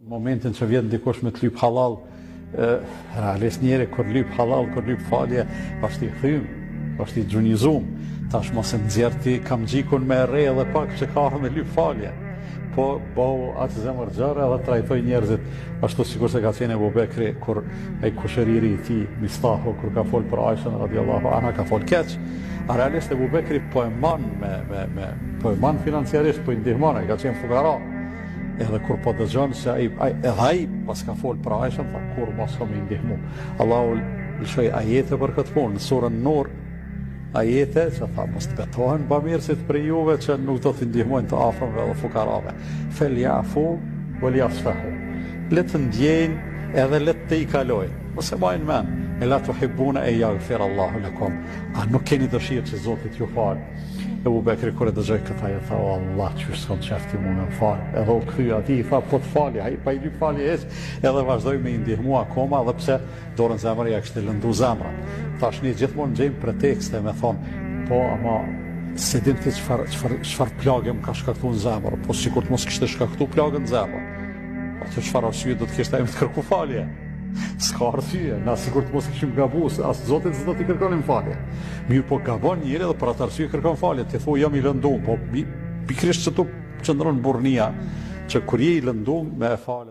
Momentin që vjen dikush me të lyp halal, realisht njeri kur lyp halal, kur lyp falje, është i thym, është i gjunjizum. Tash mos e nxjerrti kam gjikun me re edhe pak që ka me lyp falje. Po bëu atë zemër xharë edhe trajtoi njerëzit ashtu sikur se ka qenë Abu Bekri kur ai kushëriri i tij Mistahu kur ka fol për Aishën radhiyallahu anha ka fol keq. Realisht Abu Bekri po e man po e man financiarisht, po i ndihmon, ai ka qenë fukara. Edhe kur po dëgjon se ai pas ka fol për Aishën, tha kur mos kam i ndihmu. Allahu lëshoi ajete për këtë punë në surën Nur. Ajete që tha mos të betohen bamirësit për juve që nuk do t'i ndihmojnë të afërmve dhe fukarave. Feljafu walyasfahu. Le të ndjejnë edhe le të i kalojnë. Mos e majnë men. E la tuhibbuna e yaghfir Allahu lakum. A nuk keni dëshirë që Zoti t'ju falë? Abu Bekri kur e dëgjoi këtë tha o Allah që s'kam qefti mua me fal. Edhe u kthye atij tha po të falje, ai pa i lyp falje edhe vazhdoi me i ndihmu akoma edhe pse dorën zemër ja kishte lëndu zemra. Tashni gjithmonë gjejmë pretekste me thonë, po ama se dim ti çfarë plagë më ka shkaktuar në zemër, po sikur të mos kishte shkaktuar plagën në zemër. Atë çfarë arsye do të kishte ai të kërku falje? S'ka arsye, na sikur të mos kishim gabuar, as Zoti s'do t'i kërkonim falje. Mirë po gabon njëri edhe për atë arsye kërkon falje, ti thua jam i lënduar, po pikërisht çto qëndron burrnia që kur je i lënduar me falje